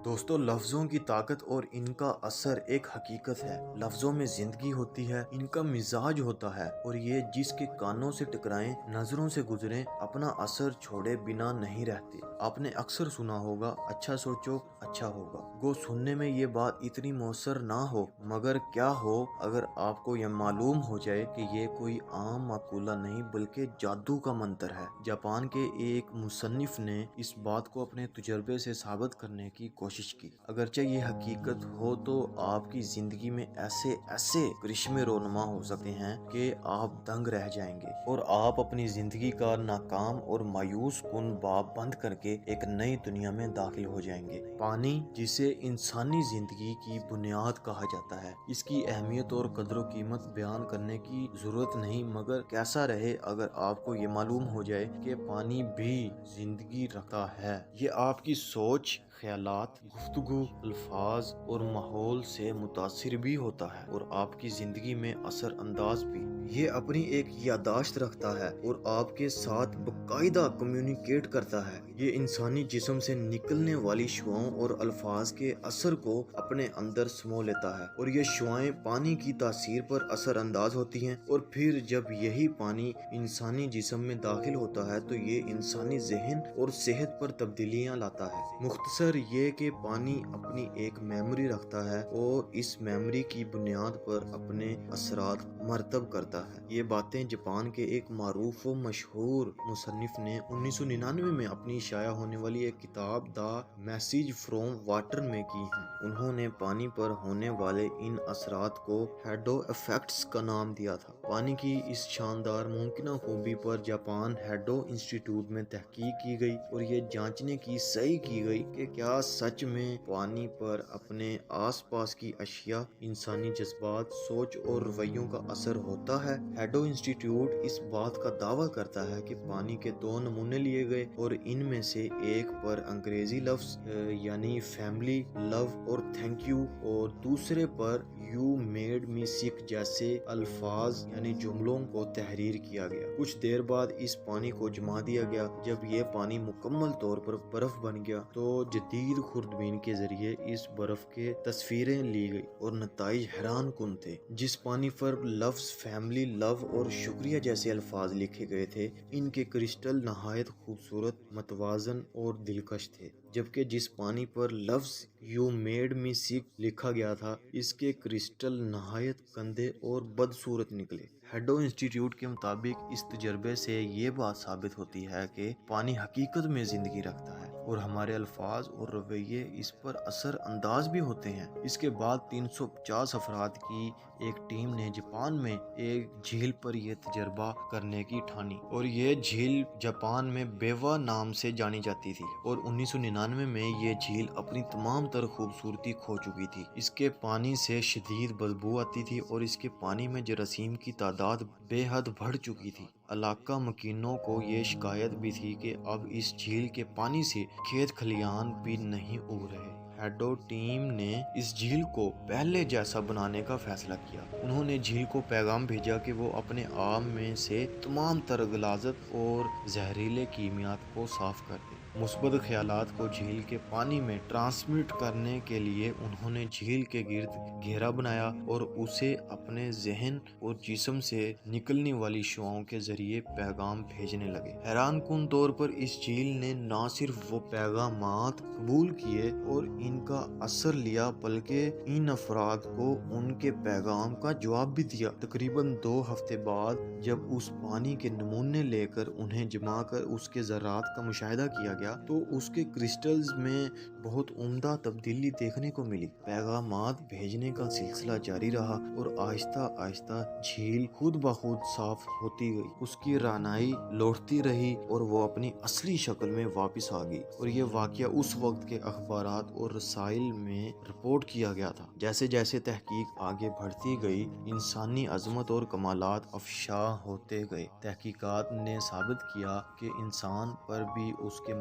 دوستو لفظوں کی طاقت اور ان کا اثر ایک حقیقت ہے۔ لفظوں میں زندگی ہوتی ہے، ان کا مزاج ہوتا ہے اور یہ جس کے کانوں سے ٹکرائیں، نظروں سے گزریں، اپنا اثر چھوڑے بنا نہیں رہتے۔ آپ نے اکثر سنا ہوگا، اچھا سوچو اچھا ہوگا۔ گو سننے میں یہ بات اتنی مؤثر نہ ہو، مگر کیا ہو اگر آپ کو یہ معلوم ہو جائے کہ یہ کوئی عام مقولہ نہیں بلکہ جادو کا منتر ہے۔ جاپان کے ایک مصنف نے اس بات کو اپنے تجربے سے ثابت کرنے کی کوشش کی۔ اگرچہ یہ حقیقت ہو تو آپ کی زندگی میں ایسے کرشمے رونما ہو سکتے ہیں کہ آپ دنگ رہ جائیں گے اور آپ اپنی زندگی کا ناکام اور مایوس کن باب بند کر کے ایک نئی دنیا میں داخل ہو جائیں گے۔ پانی، جسے انسانی زندگی کی بنیاد کہا جاتا ہے، اس کی اہمیت اور قدر و قیمت بیان کرنے کی ضرورت نہیں، مگر کیسا رہے اگر آپ کو یہ معلوم ہو جائے کہ پانی بھی زندگی رکھتا ہے۔ یہ آپ کی سوچ، خیالات، گفتگو، الفاظ اور ماحول سے متاثر بھی ہوتا ہے اور آپ کی زندگی میں اثر انداز بھی۔ یہ اپنی ایک یادداشت رکھتا ہے اور آپ کے ساتھ باقاعدہ کمیونیکیٹ کرتا ہے۔ یہ انسانی جسم سے نکلنے والی شعاؤں اور الفاظ کے اثر کو اپنے اندر سمو لیتا ہے اور یہ شعائیں پانی کی تاثیر پر اثر انداز ہوتی ہیں، اور پھر جب یہی پانی انسانی جسم میں داخل ہوتا ہے تو یہ انسانی ذہن اور صحت پر تبدیلیاں لاتا ہے۔ مختصر یہ کہ پانی اپنی ایک میموری رکھتا ہے اور اس میموری کی بنیاد پر اپنے اثرات مرتب کرتا ہے۔ یہ باتیں جاپان کے ایک معروف و مشہور مصنف نے 1999 میں اپنی شائع ہونے والی ایک کتاب دا میسیج فرام واٹر میں کی ہیں۔ انہوں نے پانی پر ہونے والے ان اثرات کو ہیڈو ایفیکٹس کا نام دیا تھا۔ پانی کی اس شاندار ممکنہ خوبی پر جاپان ہیڈو انسٹی ٹیوٹ میں تحقیق کی گئی اور یہ جانچنے کی سعی کی گئی کہ کیا سچ میں پانی پر اپنے آس پاس کی اشیاء، انسانی جذبات، سوچ اور رویوں کا اثر ہوتا ہے۔ ہیڈو انسٹی ٹیوٹ اس بات کا دعویٰ کرتا ہے کہ پانی کے 2 نمونے لیے گئے اور ان میں سے ایک پر انگریزی لفظ یعنی فیملی، لو اور تھینک یو، اور دوسرے پر یو میڈ می سک جیسے الفاظ یعنی جملوں کو تحریر کیا گیا۔ کچھ دیر بعد اس پانی کو جما دیا گیا۔ جب یہ پانی مکمل طور پر برف بن گیا تو جدید خوردبین کے ذریعے اس برف کے تصویریں لی گئی اور نتائج حیران کن تھے۔ جس پانی پر لفظ فیملی، لو اور شکریہ جیسے الفاظ لکھے گئے تھے، ان کے کرسٹل نہایت خوبصورت، متوازن اور دلکش تھے، جبکہ جس پانی پر لفظ یو میڈ می سک لکھا گیا تھا، اس کے کرسٹل نہایت گندے اور بدصورت نکلے۔ ہیڈو انسٹی ٹیوٹ کے مطابق اس تجربے سے یہ بات ثابت ہوتی ہے کہ پانی حقیقت میں زندگی رکھتا ہے اور ہمارے الفاظ اور رویے اس پر اثر انداز بھی ہوتے ہیں۔ اس کے بعد 350 افراد کی ایک ٹیم نے جاپان میں ایک جھیل پر یہ تجربہ کرنے کی ٹھانی، اور یہ جھیل جاپان میں بیوا نام سے جانی جاتی تھی، اور 1999 میں یہ جھیل اپنی تمام تر خوبصورتی کھو چکی تھی۔ اس کے پانی سے شدید بدبو آتی تھی اور اس کے پانی میں جراثیم کی تعداد بے حد بڑھ چکی تھی۔ علاقہ مکینوں کو یہ شکایت بھی تھی کہ اب اس جھیل کے پانی سے کھیت کھلیان بھی نہیں اگ رہے۔ ہیڈو ٹیم نے اس جھیل کو پہلے جیسا بنانے کا فیصلہ کیا۔ انہوں نے جھیل کو پیغام بھیجا کہ وہ اپنے آب میں سے تمام تر غلاظت اور زہریلے کیمیات کو صاف کر دے۔ مثبت خیالات کو جھیل کے پانی میں ٹرانسمٹ کرنے کے لیے انہوں نے جھیل کے گرد گھیرا بنایا اور اسے اپنے ذہن اور جسم سے نکلنے والی شعاؤں کے ذریعے پیغام بھیجنے لگے۔ حیران کن طور پر اس جھیل نے نہ صرف وہ پیغامات قبول کیے اور ان کا اثر لیا، بلکہ ان افراد کو ان کے پیغام کا جواب بھی دیا۔ تقریباً 2 ہفتے بعد جب اس پانی کے نمونے لے کر انہیں جما کر اس کے ذرات کا مشاہدہ کیا گیا تو اس کے کرسٹلز میں بہت عمدہ تبدیلی دیکھنے کو ملی۔ پیغامات بھیجنے کا سلسلہ جاری رہا اور آہستہ آہستہ جھیل خود بخود صاف ہوتی گئی، اس کی رانائی لوٹتی رہی اور وہ اپنی اصلی شکل میں واپس آ گئی۔ اور یہ واقعہ اس وقت کے اخبارات اور رسائل میں رپورٹ کیا گیا تھا۔ جیسے جیسے تحقیق آگے بڑھتی گئی، انسانی عظمت اور کمالات افشاں ہوتے گئے۔ تحقیقات نے ثابت کیا کہ انسان پر بھی اس کے